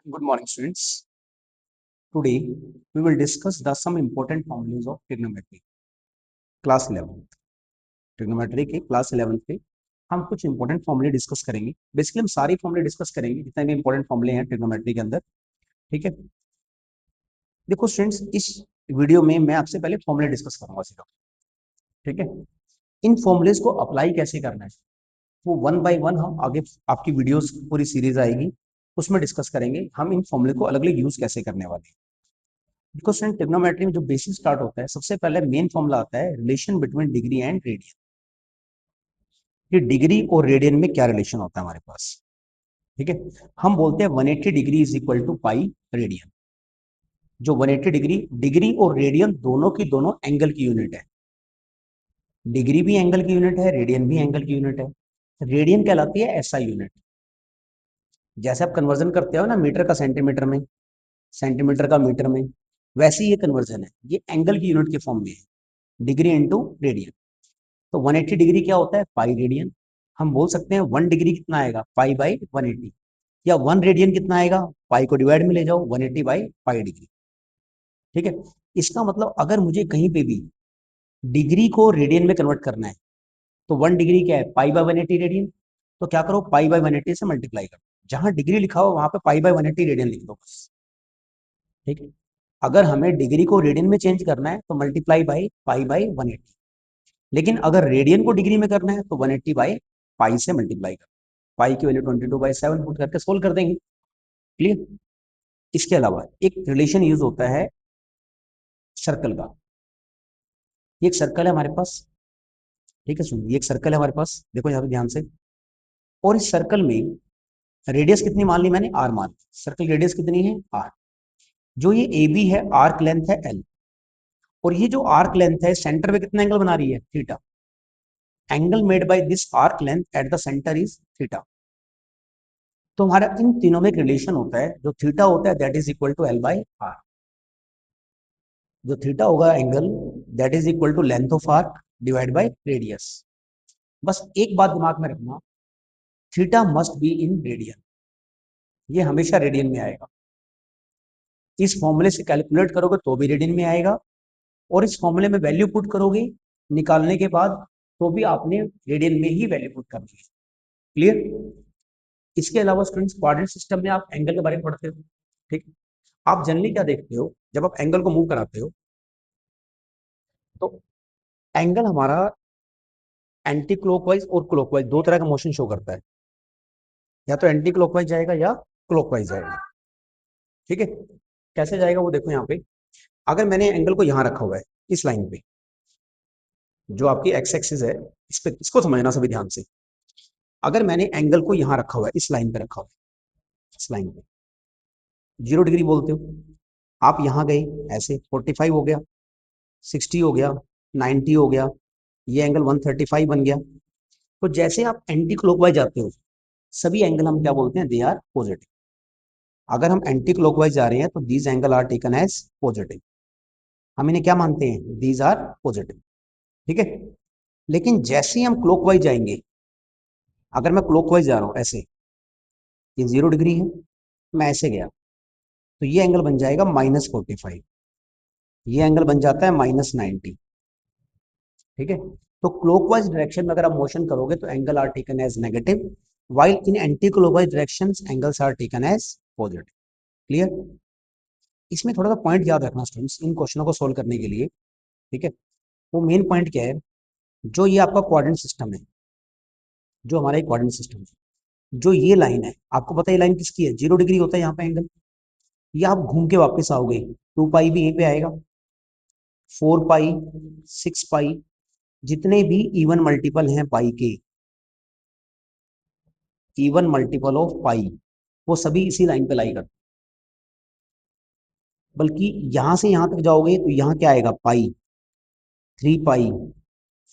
Good morning, students. Today we will discuss some important formulas of trigonometry. Class 11 trigonometry के class 11 पे हम कुछ important फॉर्मूले discuss करेंगे। बेसिकली हम सारे फॉर्मूले डिस्कस करेंगे जितने भी इंपॉर्टेंट फॉर्मूले हैं ट्रिग्नोमेट्री के अंदर। ठीक है, देखो स्टूडेंट्स, इस वीडियो में मैं आपसे पहले फॉर्मूले डिस्कस करूंगा सीधा। ठीक है, इन फॉर्मूलेज को अप्लाई कैसे करना है वो वन बाय वन हम आगे आपकी वीडियोस पूरी सीरीज आएगी उसमें डिस्कस करेंगे। हम इन फॉर्मूले को अलग अलग यूज कैसे करने वाले हैं। बिकॉज ट्रिग्नोमेट्री में जो बेसिक स्टार्ट होता है, सबसे पहले मेन फॉर्मूला आता है relation between degree and radian. कि डिग्री और रेडियन में क्या रिलेशन होता है हमारे पास। ठीक है, हम बोलते हैं 180 degree is equal to pi radian. जो 180 डिग्री, डिग्री और रेडियन दोनों की दोनों एंगल की यूनिट है। डिग्री भी एंगल की यूनिट है, रेडियन भी एंगल की यूनिट है। रेडियन कहलाती है एसआई यूनिट। जैसे आप कन्वर्जन करते हो ना मीटर का सेंटीमीटर में, सेंटीमीटर का मीटर में, वैसे ये कन्वर्जन है, ये एंगल की यूनिट के फॉर्म में है, डिग्री इंटू रेडियन। तो 180 डिग्री क्या होता है? Pi radian. हम बोल सकते हैं 1 डिग्री कितना आएगा? Pi by 180। या 1 रेडियन कितना आएगा? पाई को डिवाइड में ले जाओ, 180 बाई पाई डिग्री। ठीक है, इसका मतलब अगर मुझे कहीं पे भी डिग्री को रेडियन में कन्वर्ट करना है तो 1 डिग्री क्या है? Pi by 180 radian. तो क्या करो, पाई बाई 180 से मल्टीप्लाई करो। जहां डिग्री लिखा हो वहां पे पाई बाई 180 रेडियन लिख दो बस। ठीक है, अगर हमें डिग्री को रेडियन में चेंज करना है तो मल्टीप्लाई बाई पाई बाई 180। लेकिन अगर रेडियन को डिग्री में करना है तो 180 बाई पाई से मल्टीप्लाई कर, पाई की वैल्यू 22/7 पुट करके सोल्व कर देंगे। क्लियर। इसके अलावा एक रिलेशन यूज होता है सर्कल का। ये एक सर्कल है हमारे पास। ठीक है, सुनिए, ये एक सर्कल है हमारे पास, देखो यहाँ पे ध्यान से। और इस सर्कल में रेडियस कितनी मान ली मैंने? आर मान ली। सर्कल रेडियस कितनी है? आर। जो ये ए बी है, आर्क लेंथ है एल। और ये जो आर्क लेंथ है सेंटर पे कितना एंगल बना रही है? Theta. Angle made by this arc length at the centre is theta. तो हमारा इन तीनों में एक रिलेशन होता है, जो थीटा होता है that is equal to L by R. जो थीटा होगा angle, that is equal to length of arc divide by radius. बस एक बात दिमाग में रखना, theta must be in radian. ये हमेशा रेडियन में आएगा। इस फॉर्मूले से कैलकुलेट करोगे तो भी रेडियन में आएगा, और इस फॉर्मूले में वैल्यू पुट करोगे निकालने के बाद तो भी आपने रेडियन में ही वैल्यू पुट करनी है। क्लियर। इसके अलावा स्टूडेंट्स, कोऑर्डिनेट सिस्टम में आप एंगल के बारे में पढ़ते हो। ठीक, आप जनरली क्या देखते हो जब आप एंगल को मूव कराते हो तो एंगल हमारा एंटी क्लॉकवाइज और क्लॉकवाइज दो तरह का मोशन शो करता है। या तो एंटी क्लॉकवाइज जाएगा या क्लॉकवाइज जाएगा। ठीक है, कैसे जाएगा वो देखो यहाँ पे। अगर मैंने एंगल को यहाँ रखा हुआ है इस लाइन पे, जो आपकी एक्स एक्सिस है, इस पे, इसको समझना सभी ध्यान से। अगर मैंने एंगल को यहाँ रखा हुआ है, इस लाइन पे रखा हुआ है, इस लाइन पे 0 डिग्री बोलते हो। आप यहाँ गए ऐसे, 45 हो गया, 60 हो गया, 90 हो गया, ये एंगल 135 बन गया। तो जैसे आप एंटी क्लॉकवाइज जाते हो, सभी एंगल हम क्या बोलते हैं? They are positive. अगर हम एंटी क्लॉकवाइज जा रहे हैं तो these angle are taken as positive. हम इन्हें क्या मानते हैं? These are positive. ठीक है, लेकिन जैसे ही हम क्लॉकवाइज जाएंगे, अगर मैं क्लॉकवाइज जा रहा हूं ऐसे, ये 0 डिग्री है, मैं ऐसे गया तो ये एंगल बन जाएगा -45। ये एंगल बन जाता है -90। ठीक है, तो क्लॉकवाइज डायरेक्शन में अगर आप मोशन करोगे तो angle are taken as negative, while in anti-clockwise directions angles are taken as positive. Clear. इसमें थोड़ा सा पॉइंट याद रखना स्टूडेंट्स इन क्वेश्चनों को सोल्व करने के लिए। ठीक है, वो मेन पॉइंट क्या है, जो ये आपका कोऑर्डिनेट सिस्टम है, जो हमारा एक कोऑर्डिनेट सिस्टम है, जो ये लाइन है, आपको पता है ये लाइन किसकी है? 0 डिग्री होता है यहाँ पे एंगल। ये आप घूम के वापस आओगे, 2 पाई भी यहीं पे आएगा, 4 पाई, 6 पाई, जितने भी इवन मल्टीपल हैं पाई के, इवन मल्टीपल ऑफ पाई, वो सभी इसी लाइन पे लाई करते हैं। बल्कि यहां से यहां तक जाओगे तो यहाँ क्या आएगा? पाई, 3 पाई,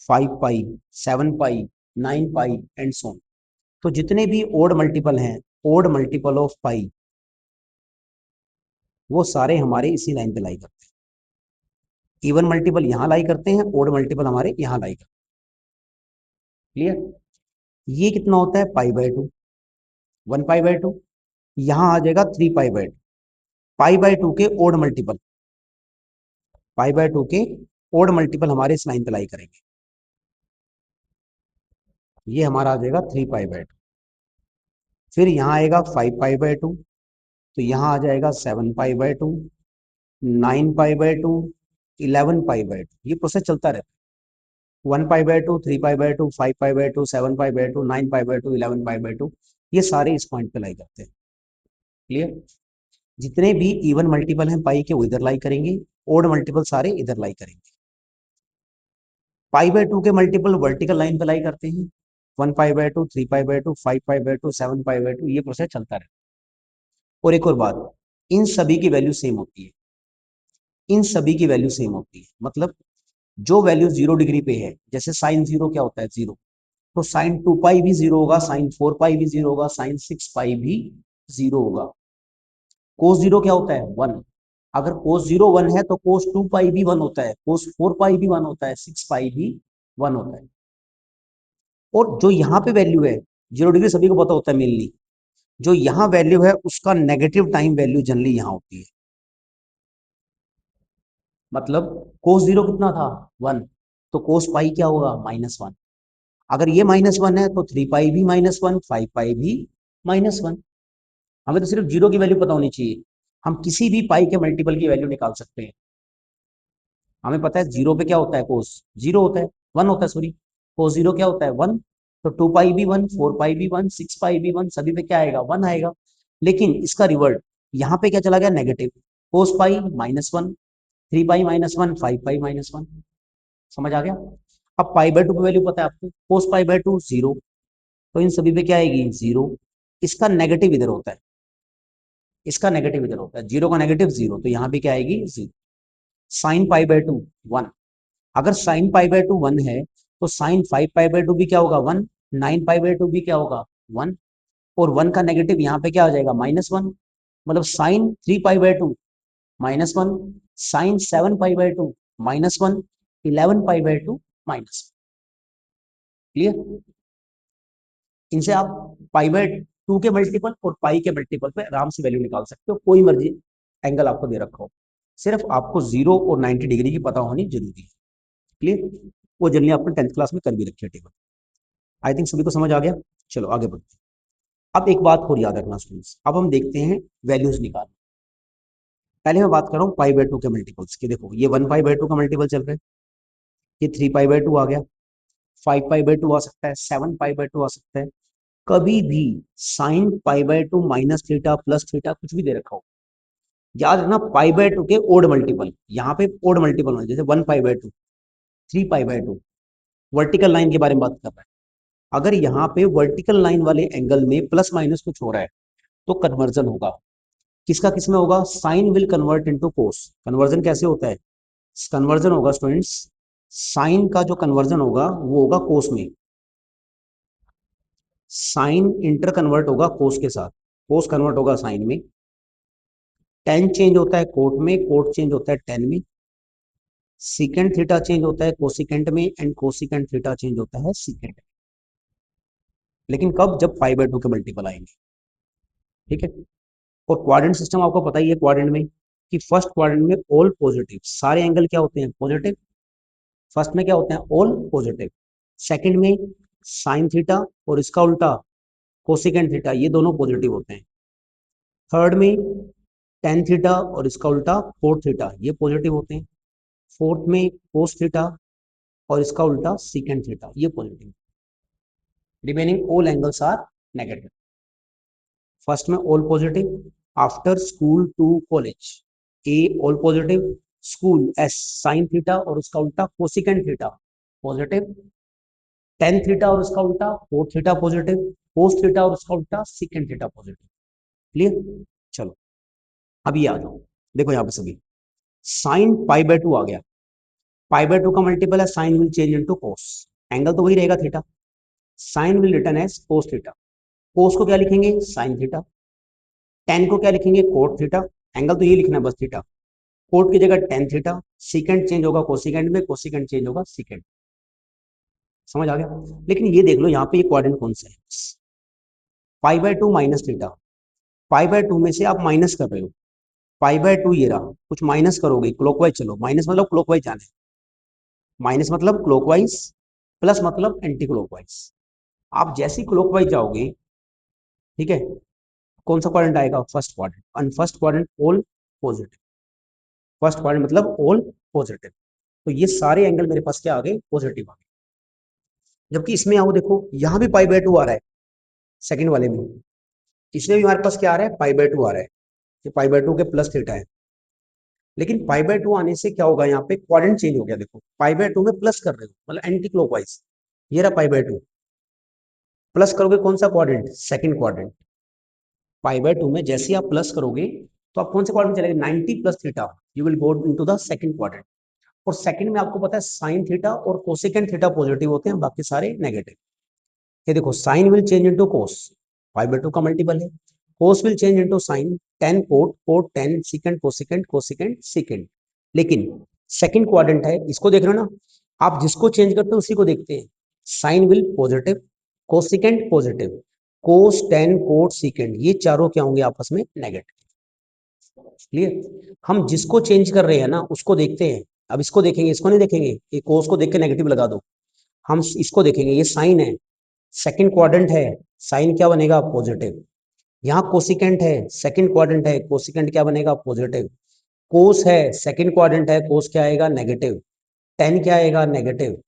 5 पाई, 7 पाई, 9 पाई एंड सो ऑन। तो जितने भी ओड मल्टीपल हैं, ओड मल्टीपल ऑफ पाई, वो सारे हमारे इसी लाइन पे लाई करते हैं। इवन मल्टीपल यहाँ लाई करते हैं, ओड मल्टीपल हमारे यहाँ लाई करते हैं। क्लियर। ये कितना होता है? पाई बाय 2, 1 पाई बाय 2। यहां आ जाएगा 3 पाई बाय 2, पाई बाय 2 के ओड मल्टीपल, पाई बाय 2 के ओड मल्टीपल हमारे इस लाइन पे लाई करेंगे। ये हमारा आ जाएगा 3 पाई बाय 2। फिर यहाँ आएगा 5 पाई बाय 2, तो यहाँ आ जाएगा 7 pi by 2, 9 pi by 2, 11 pi by 2। ये प्रोसेस चलता रहता है। 1 पाई by 2, 3 pi by 2, 5 pi by 2, 7 pi by 2, 9 pi by 2, 11 pi by 2, ये सारे इस पॉइंट पे लाई करते हैं। क्लियर? जितने भी इवन मल्टीपल हैं पाई के वो इधर लाई करेंगे, ओड मल्टीपल सारे इधर लाई करेंगे। पाई बाय 2 के मल्टीपल वर्टिकल लाइन पे लाई करते हैं। 1 पाई by 2, 3 pi by 2, 5 pi by 2, 7 pi by 2, ये प्रोसेस चलता रहता है। और एक और बात, इन सभी की वैल्यू सेम होती है, इन सभी की वैल्यू सेम होती है। मतलब जो वैल्यू 0 डिग्री पे है, जैसे साइन 0 क्या होता है 0, तो साइन 2 पाई भी 0 होगा, साइन 4 पाई भी 0 होगा, साइन 6 पाई भी 0 होगा। कोस 0 क्या होता है 1। अगर कोस 0 1 है तो कोस 2 पाई भी 1 होता है, कोस 4 पाई भी 1 होता है, 6 पाई भी 1 होता है। और जो यहाँ पे वैल्यू है 0 डिग्री, सभी को पता होता है मेनली, जो यहाँ वैल्यू है उसका नेगेटिव टाइम वैल्यू जनरली यहाँ होती है। मतलब कोस 0 कितना था 1, तो कोस पाई क्या होगा -1। अगर ये -1 है तो 3 पाई भी -1, 5 पाई भी -1। हमें तो सिर्फ 0 की वैल्यू पता होनी चाहिए, हम किसी भी पाई के मल्टीपल की वैल्यू निकाल सकते हैं। हमें पता है 0 पे क्या होता है, कोस 0 होता है, 1 होता है, सॉरी, कोस 0 क्या होता है 1। तो 2 पाई भी 1, 4 पाई भी 1, 6 पाई भी 1, सभी पे क्या आएगा 1 आएगा। लेकिन इसका रिवर्ट यहाँ पे क्या चला गया नेगेटिव, कोस पाई -1, 3 पाई -1, 5 पाई -1। समझ आ गया? अब पाई बाय 2 की वैल्यू पता है आपको, कोस पाई बाय 2 0, तो इन सभी पे क्या आएगी 0। इसका नेगेटिव इधर होता है, इसका नेगेटिव इधर होता है, 0 का नेगेटिव 0, तो यहाँ पे क्या आएगी 0। साइन पाई बाय 2 1, अगर साइन पाई बाय 2 1 है तो साइन 5 पाई बाय 2 भी क्या होगा 1, 9 पाई बाय 2 भी क्या होगा 1। और 1 का नेगेटिव यहाँ पे क्या आ जाएगा -1। मतलब sine 3 pi by 2 -1, sine 7 pi by 2 -1, 11 pi by 2 -1। Clear? इनसे आप पाई बाय 2 के मल्टीपल और पाई के मल्टीपल पे आराम से वैल्यू निकाल सकते हो, कोई मर्जी एंगल आपको दे रखा हो, सिर्फ आपको 0 और 90 डिग्री की पता होनी जरूरी है। क्लियर? वो जनरली आपने 10th क्लास में कर भी रखी है टेबल। आई थिंक सभी को समझ आ गया। चलो आगे बढ़ते हैं। अब एक बात और याद रखना स्टूडेंट्स, अब हम देखते हैं वैल्यूज निकाल। पहले मैं बात कर रहा हूँ पाई बाय 2 के मल्टीपल्स की। देखो ये 1 पाई बाय 2 का मल्टीपल चल रहा है, ये 3 पाई बाय 2 आ गया, 5 पाई बाय 2 आ सकता है, 7 पाई बाय 2 आ सकता है। कभी भी sine pi by 2 -theta plus theta कुछ भी दे रखा हो, याद रखना पाई बाय 2 के ओड मल्टीपल, यहाँ पे ओड मल्टीपल होने, जैसे 1 पाई by 2, 3 pi by 2, vertical line के बारे में बात कर रहा है। अगर यहाँ पे वर्टिकल लाइन वाले एंगल में प्लस माइनस कुछ हो रहा है तो कन्वर्जन होगा। किसका किस में होगा, sine will convert into cos. Conversion कैसे होता है, कन्वर्जन होगा स्टूडेंट्स, साइन का जो कन्वर्जन होगा वो होगा कोस में, साइन इंटर कन्वर्ट होगा कोस के साथ, कोस कन्वर्ट होगा साइन में, टेन चेंज होता है कोट में, कोट चेंज होता है टेन में, सीकेंड थीटा चेंज होता है कोसिकेंट में, एंड कोसिकेंट थीटा चेंज होता है सीकेंट में। लेकिन कब, जब पाई बाय 2 के मल्टीपल आएंगे। ठीक है? और क्वाड्रेंट सिस्टम आपको पता ही है क्वाड्रेंट में, कि फर्स्ट क्वाड्रेंट में ऑल पॉजिटिव, सारे एंगल क्या होते हैं पॉजिटिव, फर्स्ट में क्या होते हैं ऑल पॉजिटिव, सेकंड में साइन थीटा और इसका उल्टा कोसिकेंट थीटा, ये दोनों पॉजिटिव होते हैं। थर्ड में टेन थीटा और इसका उल्टा कोट थीटा, ये पॉजिटिव होते हैं। फोर्थ में कोस थीटा और इसका उल्टा सीकेंट थीटा, ये positive. Remaining all angles are negative. First में all positive, after school to college, A all positive, school S sine theta और उसका उल्टा cosecant theta positive, tan theta और उसका उल्टा cot theta positive, cos theta और उसका उल्टा सीकेंट थीटा पॉजिटिव। क्लियर? चलो अभी आ जाओ, देखो यहाँ पे सभी साइन पाई बाय 2 आ गया, पाई बाय 2 का मल्टीपल है, sine will change into cos, angle तो वही रहेगा theta, sine will return as cos theta, cos को क्या लिखेंगे साइन थीटा, टेन को क्या लिखेंगे कोट थीटा, एंगल तो ये लिखना है बस थीटा, कोट की जगह टेन थीटा, सीकेंड चेंज होगा कोसिकेंड में, कोसिकेंड चेंज होगा सीकेंड। समझ आ गया? लेकिन ये देख लो यहाँ पे ये क्वाड्रेंट कौन सा है, पाई बाय 2 -थीटा, π/2 में से आप माइनस कर रहे हो, π/2 ये रहा, कुछ माइनस करोगे क्लॉकवाइज चलो, माइनस मतलब क्लॉकवाइज जाना है, माइनस मतलब क्लॉकवाइज, प्लस मतलब एंटी क्लॉकवाइज। आप जैसे क्लॉकवाइज जाओगे, ठीक है, कौन सा क्वाड्रेंट आएगा, first quadrant, and first quadrant all positive, first quadrant मतलब ऑल पॉजिटिव। तो ये सारे एंगल मेरे पास क्या आ गए, पॉजिटिव आ गए। जबकि इसमें आओ देखो, यहाँ भी π/2 आ रहा है, सेकंड वाले में, इसमें भी हमारे पास क्या आ रहा है, π/2 आ रहा है, ये π/2 के प्लस थीटा है। लेकिन π/2 आने से क्या होगा, यहाँ पे क्वाड्रेंट चेंज हो गया, देखो π/2 में प्लस कर रहे हो मतलब एंटी क्लॉकवाइज, ये रहा π/2, प्लस करोगे कौन सा क्वाड्रेंट, सेकंड क्वाड्रेंट। π/2 में जैसे आप प्लस करोगे तो आप कौन से क्वाड्रेंट चलेंगे, 90 plus theta, you will go into the second quadrant. और सेकंड में आपको पता है साइन थीटा और कोसेकेंट थीटा पॉजिटिव होते हैं, बाकी सारे नेगेटिव। ये देखो sine will change into cos, π/2 का मल्टीपल है, cos will change into sine, tan cot, cot tan, secant cosecant, cosecant secant. लेकिन सेकंड क्वाड्रेंट है, इसको देख रहे हो ना, आप जिसको चेंज करते हो उसी को देखते हैं। Sine will positive, cosecant positive, cos tan cot secant, ये चारों क्या होंगे आपस में, नेगेटिव। क्लियर, हम जिसको चेंज कर रहे हैं ना उसको देखते हैं। अब इसको देखेंगे, इसको नहीं देखेंगे, ये कोस को देख के नेगेटिव लगा दो, हम इसको देखेंगे, ये साइन है, सेकंड क्वाड्रेंट है, साइन क्या बनेगा, पॉजिटिव। यहाँ कोसिकेंट है, सेकंड क्वाड्रेंट है, कोसिकेंट क्या बनेगा, पॉजिटिव। कोस है, सेकंड क्वाड्रेंट है, कोस क्या आएगा, नेगेटिव। टेन क्या आएगा, नेगेटिव।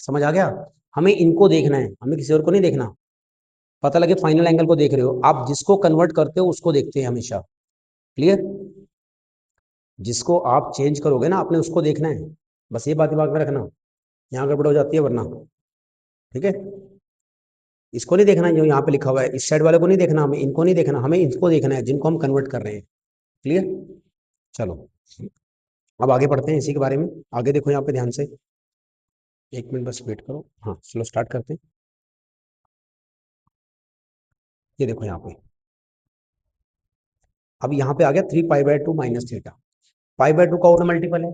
समझ आ गया, हमें इनको देखना है, हमें किसी और को नहीं देखना। पता लगे फाइनल एंगल को देख रहे हो, आप जिसको कन्वर्ट करते हो उसको देखते हैं हमेशा। क्लियर, जिसको आप चेंज करोगे ना आपने उसको देखना है, बस ये बात दिमाग में रखना, यहाँ गड़बड़ हो जाती है वरना। ठीक है, इसको नहीं देखना जो यहाँ पे लिखा हुआ है, इस साइड वाले को नहीं देखना, हमें इनको नहीं देखना, हमें इनको देखना है जिनको हम कन्वर्ट कर रहे हैं। क्लियर, चलो अब आगे बढ़ते हैं इसी के बारे में। आगे देखो यहाँ पे ध्यान से, एक मिनट बस वेट करो, हाँ चलो स्टार्ट करते हैं। ये देखो यहाँ पे, अब यहाँ पे आ गया 3π/2 माइनस थीटा, π/2 का और मल्टीपल है,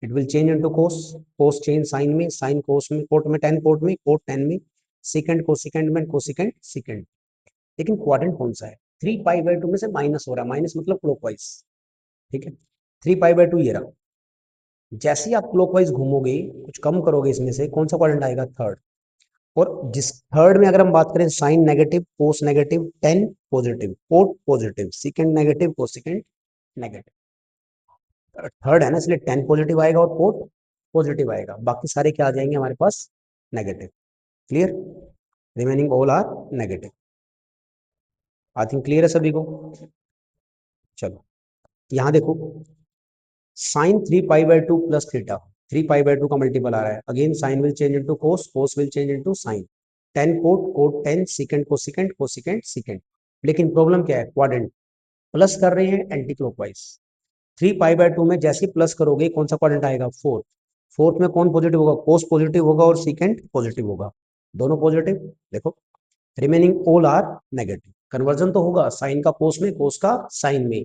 it will change into cos, cos change sine में, साइन कोस में, कोट में टेन, कोट में कोट टेन में, सेकंड कोसिकेंड में, कोसिकेंड सेकंड। लेकिन क्वाड्रेंट कौन सा है, 3π/2 में से माइनस हो रहा है, माइनस मतलब क्लॉकवाइज। ठीक है, 3π/2 ये रहा, जैसे ही आप क्लॉकवाइज घूमोगे, कुछ कम करोगे इसमें से, कौन सा क्वाड्रेंट आएगा, थर्ड। और जिस थर्ड में अगर हम बात करें, sine negative, cos negative, tan positive, cot positive, secant negative, cosecant negative, third है ना, इसलिए टेन पॉजिटिव आएगा और कोट पॉजिटिव आएगा, बाकी सारे क्या आ जाएंगे हमारे पास, negative. Clear, remaining all are negative. I think clear है सभी को। चलो यहाँ देखो, साइन 3π/2 प्लस थीटा, 3π/2 का मल्टीपल आ रहा है, again sine will change into cos, cos will change into sine, tan cot, cot tan, secant cosecant, cosecant secant. लेकिन प्रॉब्लम क्या है, क्वाड्रेंट प्लस कर रहे हैं एंटी क्लॉकवाइज। 3π/2 में जैसे प्लस करोगे कौन सा क्वाड्रेंट आएगा, फोर्थ। फोर्थ में कौन पॉजिटिव होगा, कोस पॉजिटिव होगा और सेकंड पॉजिटिव होगा, दोनों पॉजिटिव। देखो remaining all are negative, conversion तो होगा, साइन का कोस में, कोस का साइन में,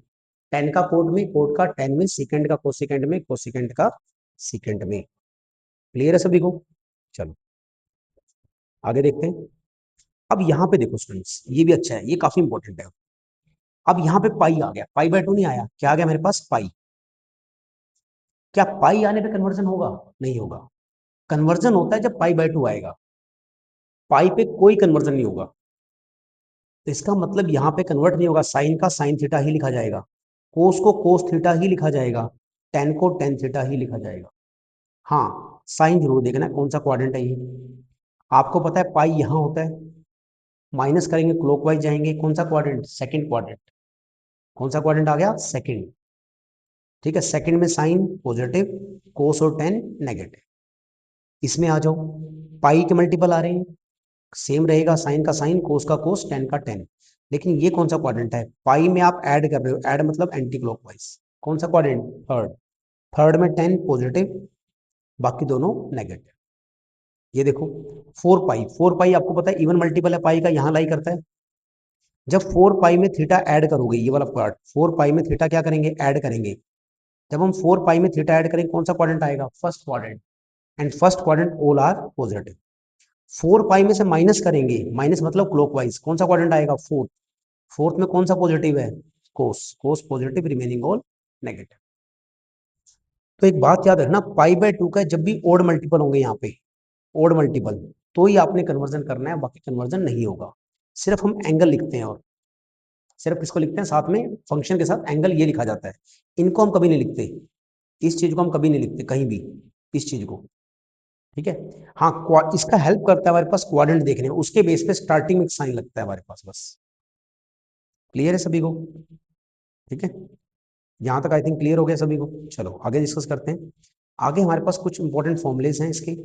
टेन का कोट में, कोट का टेन में, सेकंड का कोसेकेंड में, कोसेकेंड का सेकंड में। क्लियर है सभी को, चलो आगे देखते हैं। अब यहाँ पे देखो स्टूडेंट्स, ये भी अच्छा है, ये काफी इंपॉर्टेंट है। अब यहाँ पे पाई आ गया, π/2 नहीं आया, क्या आ गया मेरे पास, पाई। क्या पाई आने पे कन्वर्जन होगा, नहीं होगा, कन्वर्जन होता है जब π/2 आएगा, पाई पे कोई कन्वर्जन नहीं होगा। तो इसका मतलब यहाँ पे कन्वर्ट नहीं होगा, साइन का साइन थीटा ही लिखा जाएगा, कोस को कोस थीटा ही लिखा जाएगा, टेन को टेन थीटा ही लिखा जाएगा। हाँ, साइन जरूर देखना है कौन सा क्वाड्रेंट है ये। आपको पता है पाई यहाँ होता है, माइनस करेंगे क्लॉकवाइज जाएंगे, कौन सा क्वाड्रेंट, सेकंड क्वाड्रेंट। कौन सा क्वाड्रेंट आ गया, सेकंड। ठीक है, सेकंड में साइन पॉजिटिव, कोस और टेन नेगेटिव। इसमें आ जाओ, पाई के मल्टीपल आ रहे हैं, सेम रहेगा, साइन का साइन, कोस का कोस, टेन का टेन। लेकिन ये कौन सा क्वाड्रेंट है, पाई में आप ऐड कर रहे हो, ऐड मतलब एंटी क्लॉकवाइज, कौन सा क्वाड्रेंट, थर्ड। थर्ड में टेन पॉजिटिव, बाकी दोनों नेगेटिव। ये देखो 4π, 4π आपको पता है इवन मल्टीपल है पाई का, यहाँ लाई करता है। जब 4π में थीटा ऐड करोगे, ये वाला पार्ट, 4π में थीटा क्या करेंगे, ऐड करेंगे। जब हम 4π में थीटा ऐड करेंगे, कौन सा क्वाड्रेंट आएगा, first quadrant, and first quadrant all are positive. 4π में से माइनस करेंगे, माइनस मतलब क्लॉकवाइज, कौन सा क्वाड्रेंट आएगा, फोर्थ। फोर्थ में कौन सा पॉजिटिव है, कोस, कोस पॉजिटिव, रिमेनिंग ऑल नेगेटिव। तो एक बात याद रखना, पाई बाय 2 का जब भी ओड मल्टीपल होंगे यहाँ पे, ओड मल्टीपल, तो ही आपने कन्वर्जन करना है, बाकी कन्वर्जन नहीं होगा। सिर्फ हम एंगल लिखते हैं, और सिर्फ किसको लिखते हैं साथ में, फंक्शन के साथ एंगल ये लिखा जाता है, इनको हम कभी नहीं लिखते, इस चीज को हम कभी नहीं लिखते कहीं भी, इस चीज को, ठीक है। हाँ, इसका हेल्प करता है हमारे पास क्वाड्रेंट देखने में, उसके बेस पे स्टार्टिंग में एक साइन लगता है हमारे पास, बस। क्लियर है सभी को, ठीक है। यहाँ तक आई थिंक क्लियर हो गया सभी को। चलो आगे डिस्कस करते हैं। आगे हमारे पास कुछ इंपॉर्टेंट फॉर्मुलेज हैं इसके,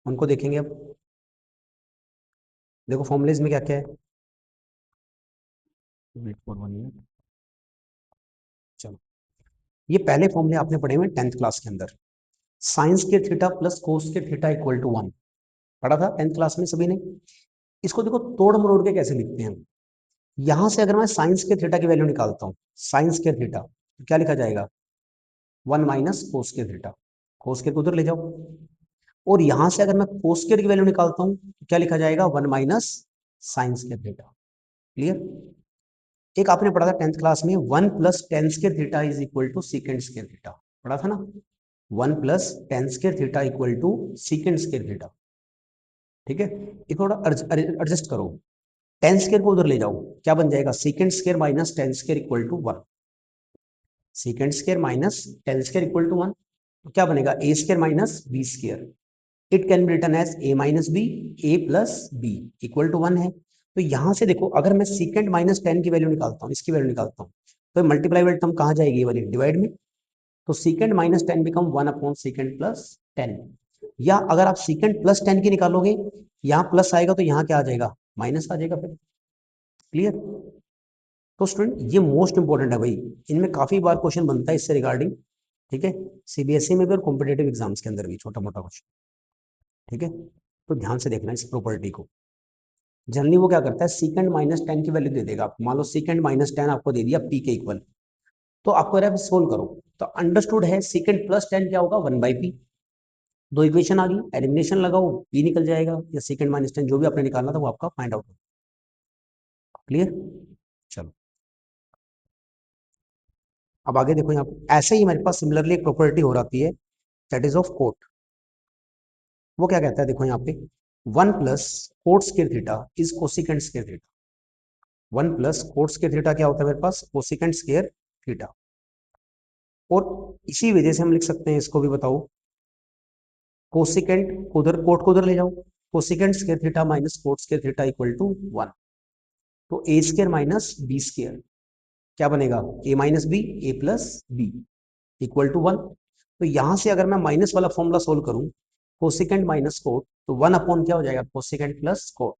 उनको देखेंगे अब। देखो फॉर्मुलेज में क्या क्या है, वेट फॉर 1 मिनट। चलो, ये पहले फॉर्मूले आपने पढ़े हुए 10th क्लास के अंदर, साइंस के थीटा प्लस कोस के थीटा इक्वल टू 1, पढ़ा था 10th क्लास में सभी ने। इसको देखो तोड़ मरोड़ के कैसे लिखते हैं। यहां से अगर मैं साइंस के थीटा की वैल्यू निकालता हूँ, साइंस के थीटा, तो क्या लिखा जाएगा, 1 माइनस कोस के थीटा, कोस के उधर ले जाओ। और यहां से अगर मैं कोस के की वैल्यू निकालता हूं, तो क्या लिखा जाएगा, 1 माइनस साइंस के थीटा। क्लियर। एक आपने पढ़ा था 10th क्लास में, 1 plus tan square theta is equal to secant square theta, पढ़ा था ना। 1 plus tan square theta equal to secant square theta, ठीक है। ये थोड़ा एडजस्ट करो, टेन स्क्वायर को उधर ले जाओ, क्या बन जाएगा, secant square minus tan square equal to 1, secant square minus tan square equal to 1, तो क्या बनेगा, A square minus B square, it can be written as A minus B, A plus B equal to 1 है। तो यहां से देखो, अगर मैं सीकेंड माइनस टेन की वैल्यू निकालता हूँ, इसकी वैल्यू निकालता हूँ, तो मल्टीप्लाई वाली टर्म कहाँ जाएगी, ये वाली डिवाइड में, तो सीकेंड minus ten become 1 upon सीकेंड plus 10। या अगर आप सीकेंड प्लस 10 की निकालोगे, यहाँ प्लस आएगा तो यहाँ क्या आ जाएगा, माइनस आ जाएगा फिर। क्लियर। तो स्टूडेंट ये मोस्ट इंपॉर्टेंट है भाई, इनमें काफी बार क्वेश्चन बनता है इससे रिगार्डिंग, ठीक है, सीबीएसई में भी और कॉम्पिटेटिव एग्जाम्स के अंदर भी छोटा मोटा क्वेश्चन, ठीक है। तो ध्यान से देखना इस प्रॉपर्टी को। जनरली वो क्या करता है, सीकेंड माइनस 10 की वैल्यू दे देगा आपको, मान लो सीकेंड माइनस 10 आपको दे दिया पी के इक्वल, तो आपको अगर सोल्व करो, तो अंडरस्टूड है सीकेंड प्लस 10 क्या होगा, 1 बाई पी। दो इक्वेशन आ गई, एलिमिनेशन लगाओ, पी निकल जाएगा, या सीकेंड माइनस 10 जो भी आपने निकालना था वो आपका फाइंड आउट हो। क्लियर। चलो अब आगे देखो, यहाँ पे ऐसे ही हमारे पास सिमिलरली एक प्रॉपर्टी हो जाती है, दैट इज ऑफ कोट। वो क्या कहता है, देखो यहाँ पे, 1 plus coat square theta is cosecant square theta, 1 plus coat square theta क्या होता है मेरे पास, कोसिकेंड स्क्वायर थीटा। और इसी वजह से हम लिख सकते हैं इसको भी, बताओ, कोसिकेंड उधर, कोट को उधर ले जाओ, cosecant square theta minus cot square theta equal to 1, तो A square minus B square क्या बनेगा, A minus B, A plus B equal to 1। तो यहां से अगर मैं माइनस वाला फॉर्मूला सोल्व करूं, कोसिकेंड माइनस कोट, तो 1 अपॉन क्या हो जाएगा, कोसिकेंड प्लस कोट,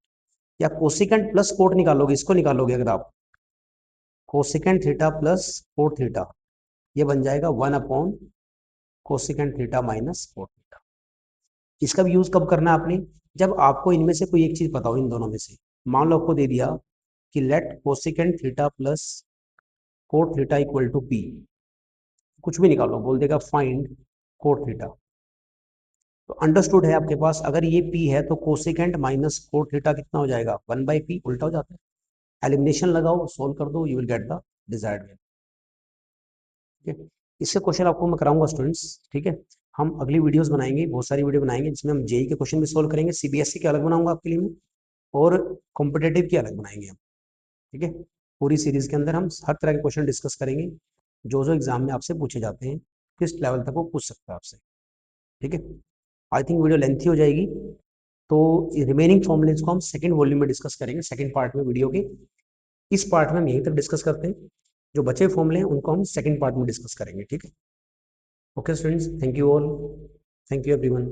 या कोसिकेंड प्लस कोट निकालोगे, इसको निकालोगे अगर आप, cosecant theta plus cot theta, ये बन जाएगा 1 upon cosecant theta minus cot theta. इसका भी यूज कब करना है आपने, जब आपको इनमें से कोई एक चीज पता हो, इन दोनों में से, मान लो आपको दे दिया कि let cosecant theta plus cot theta equal to P, कुछ भी निकालो, बोल देगा फाइंड कोट थीटा, तो अंडरस्टूड है आपके पास, अगर ये पी है तो कोसिकेंड माइनस कोट थीटा कितना हो जाएगा, 1 बाई पी, उल्टा हो जाता है। एलिमिनेशन लगाओ, सोल्व कर दो, you will get the desired value, ठीक है। इससे क्वेश्चन आपको मैं कराऊंगा स्टूडेंट्स, ठीक है। हम अगली वीडियोस बनाएंगे, बहुत सारी वीडियो बनाएंगे, जिसमें हम जेई के क्वेश्चन भी सोल्व करेंगे, सीबीएसई के अलग बनाऊंगा आपके लिए मैं, और कॉम्पिटेटिव के अलग बनाएंगे हम, ठीक है। पूरी सीरीज के अंदर हम हर तरह के क्वेश्चन डिस्कस करेंगे, जो जो एग्जाम में आपसे पूछे जाते हैं, किस लेवल तक वो पूछ सकता है आपसे, ठीक है। आई थिंक वीडियो लेंथी हो जाएगी, तो रिमेनिंग फॉर्मुलेज को हम सेकंड वॉल्यूम में डिस्कस करेंगे, सेकंड पार्ट में वीडियो के। इस पार्ट में हम यहीं तक डिस्कस करते हैं, जो बचे फॉर्मुले हैं उनको हम सेकंड पार्ट में डिस्कस करेंगे, ठीक है। Okay students, thank you all, thank you everyone.